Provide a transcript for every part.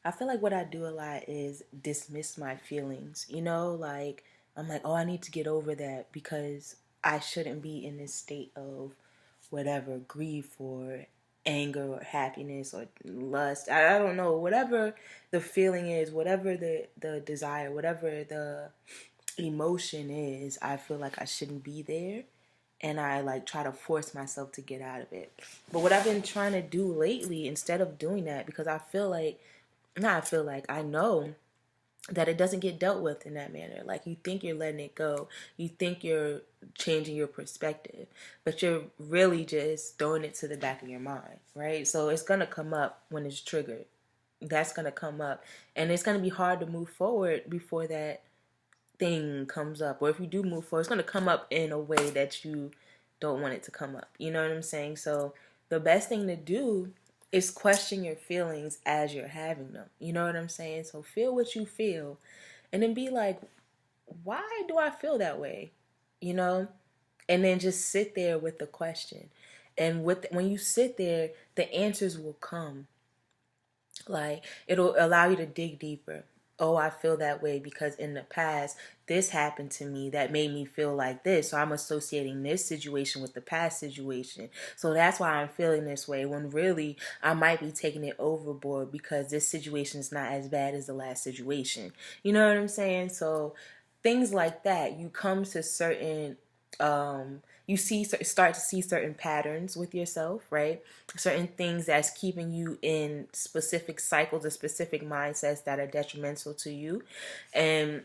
I feel like what I do a lot is dismiss my feelings. Like I'm like, oh, I need to get over that because I shouldn't be in this state of whatever grief or anger or happiness or lust. I don't know, whatever the feeling is, whatever the desire, whatever the emotion is, I feel like I shouldn't be there, and I like try to force myself to get out of it. But what I've been trying to do lately, instead of doing that, because I feel like, not I feel like, I know that it doesn't get dealt with in that manner. Like, you think you're letting it go, you think you're changing your perspective, but you're really just throwing it to the back of your mind, right? So it's gonna come up when it's triggered. That's gonna come up, and it's gonna be hard to move forward before that thing comes up. Or if you do move forward, it's gonna come up in a way that you don't want it to come up. You know what I'm saying? So the best thing to do is question your feelings as you're having them. You know what I'm saying? So feel what you feel, and then be like, why do I feel that way? You know? And then just sit there with the question. And when you sit there, the answers will come. Like, it'll allow you to dig deeper. Oh, I feel that way because in the past this happened to me that made me feel like this. So I'm associating this situation with the past situation. So that's why I'm feeling this way, when really I might be taking it overboard because this situation is not as bad as the last situation. You know what I'm saying? So things like that, you come to certain you start to see certain patterns with yourself, right? Certain things that's keeping you in specific cycles or specific mindsets that are detrimental to you. And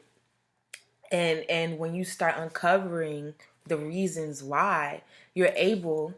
and and when you start uncovering the reasons why, you're able,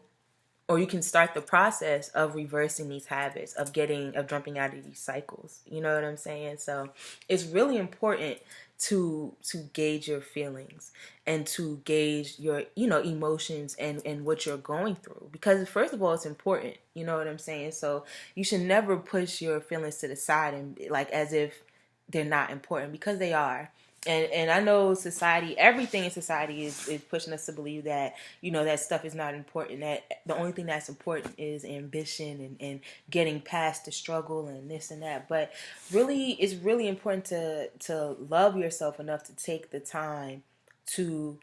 or you can start the process of reversing these habits, of jumping out of these cycles. You know what I'm saying? So it's really important to gauge your feelings and to gauge your emotions and what you're going through, because first of all, it's important. You know what I'm saying? So you should never push your feelings to the side and like as if they're not important, because they are. And I know society, everything in society is pushing us to believe that, that stuff is not important, that the only thing that's important is ambition and getting past the struggle and this and that. But really, it's really important to love yourself enough to take the time to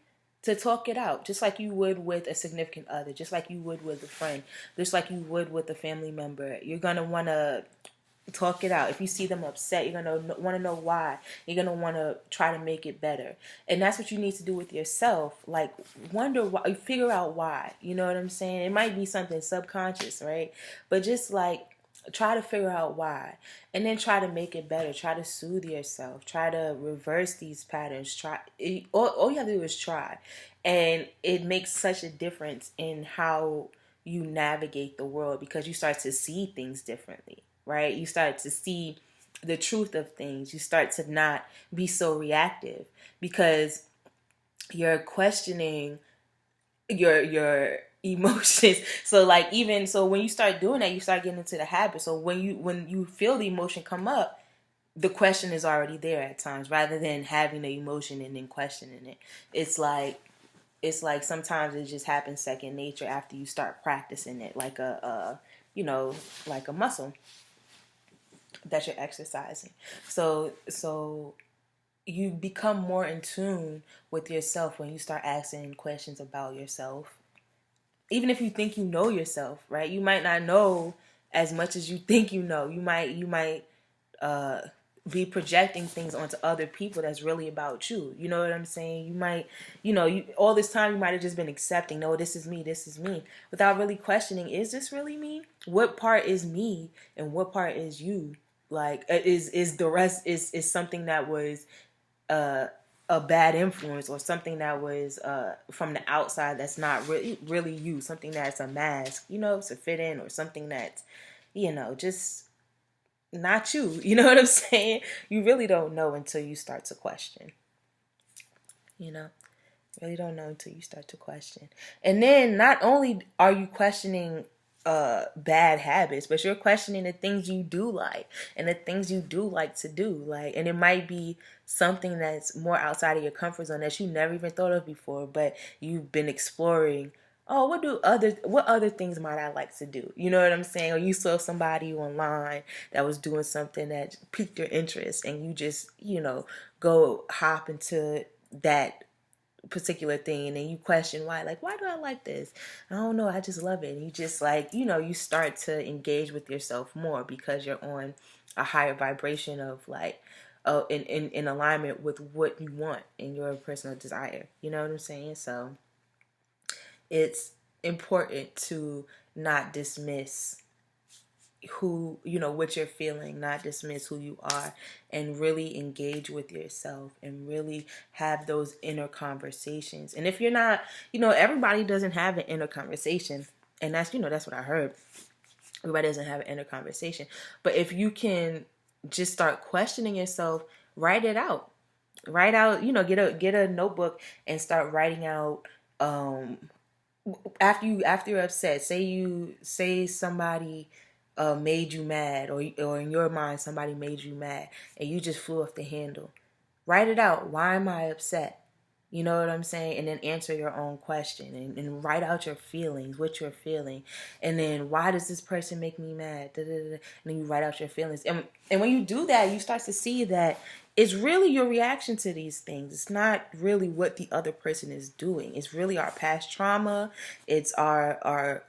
talk it out, just like you would with a significant other, just like you would with a friend, just like you would with a family member. You're going to want to talk it out. If you see them upset, you're going to want to know why. You're going to want to try to make it better. And that's what you need to do with yourself. Like, wonder why, figure out why. You know what I'm saying? It might be something subconscious, right? But just like try to figure out why, and then try to make it better. Try to soothe yourself. Try to reverse these patterns. All you have to do is try. And it makes such a difference in how you navigate the world, because you start to see things differently, right? You start to see the truth of things. You start to not be so reactive because you're questioning your emotions. So like, even so, when you start doing that, you start getting into the habit. So when you feel the emotion come up, the question is already there at times, rather than having the emotion and then questioning it. It's like sometimes it just happens second nature after you start practicing it, like like a muscle that you're exercising. So you become more in tune with yourself when you start asking questions about yourself. Even if you think you know yourself, right? You might not know as much as you think you know. You might uh be projecting things onto other people that's really about you. You know what I'm saying? You might, all this time you might have just been accepting, no, this is me, without really questioning, is this really me? What part is me and what part is you? Like, is the rest is something that was uh, a bad influence, or something that was from the outside that's not really you, something that's a mask, to fit in, or something that's, just not you. You know what I'm saying? You really don't know until you start to question. You know, really don't know until you start to question. And then not only are you questioning bad habits, but you're questioning the things you do like, and the things you do like to do. Like, and it might be something that's more outside of your comfort zone that you never even thought of before, but you've been exploring oh, what other things might I like to do? You know what I'm saying? Or you saw somebody online that was doing something that piqued your interest, and you just, go hop into that particular thing, and then you question why. Like, why do I like this? I don't know, I just love it. And you just, like, you start to engage with yourself more because you're on a higher vibration of, like, in alignment with what you want in your personal desire. You know what I'm saying? So it's important to not dismiss what you're feeling, not dismiss who you are, and really engage with yourself and really have those inner conversations. And if you're not, everybody doesn't have an inner conversation, and that's what I heard. Everybody doesn't have an inner conversation. But if you can just start questioning yourself, write it out. Write out, get a notebook and start writing out, after you're upset. Say somebody made you mad, or in your mind somebody made you mad, and you just flew off the handle. Write it out. Why am I upset? You know what I'm saying? And then answer your own question, and write out your feelings, what you're feeling. And then, why does this person make me mad? Da, da, da. And then you write out your feelings. And when you do that, you start to see that it's really your reaction to these things. It's not really what the other person is doing. It's really our past trauma. It's our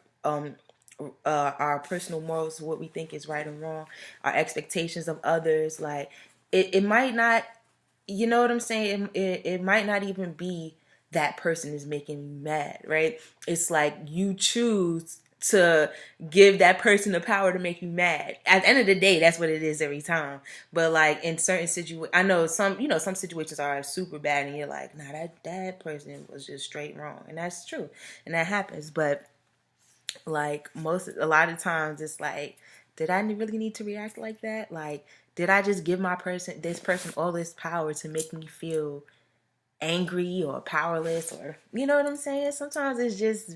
personal morals, what we think is right and wrong, our expectations of others. Like, it might not, you know what I'm saying? It might not even be that person is making you mad, right? It's like you choose to give that person the power to make you mad. At the end of the day, that's what it is every time. But like in certain situations, I know some situations are super bad, and you're like, nah, that person was just straight wrong, and that's true, and that happens. But like a lot of times, it's like, did I really need to react like that? Like, did I just give this person all this power to make me feel angry or powerless? Or, you know what I'm saying? Sometimes it's just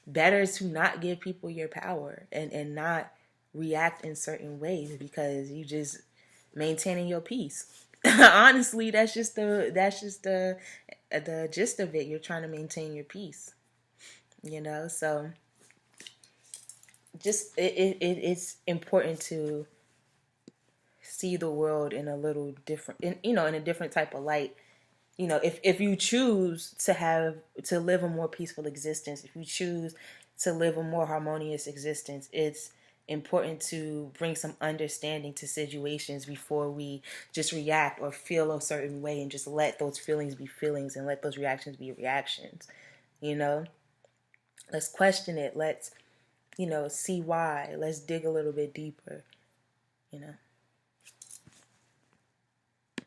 better to not give people your power, and not react in certain ways, because you just maintaining your peace. Honestly, that's just the gist of it. You're trying to maintain your peace, so just it's important to see the world in a little different, in a different type of light. If you choose to live a more peaceful existence, if you choose to live a more harmonious existence, it's important to bring some understanding to situations before we just react or feel a certain way, and just let those feelings be feelings, and let those reactions be reactions. Let's question it. Let's see why. Let's dig a little bit deeper.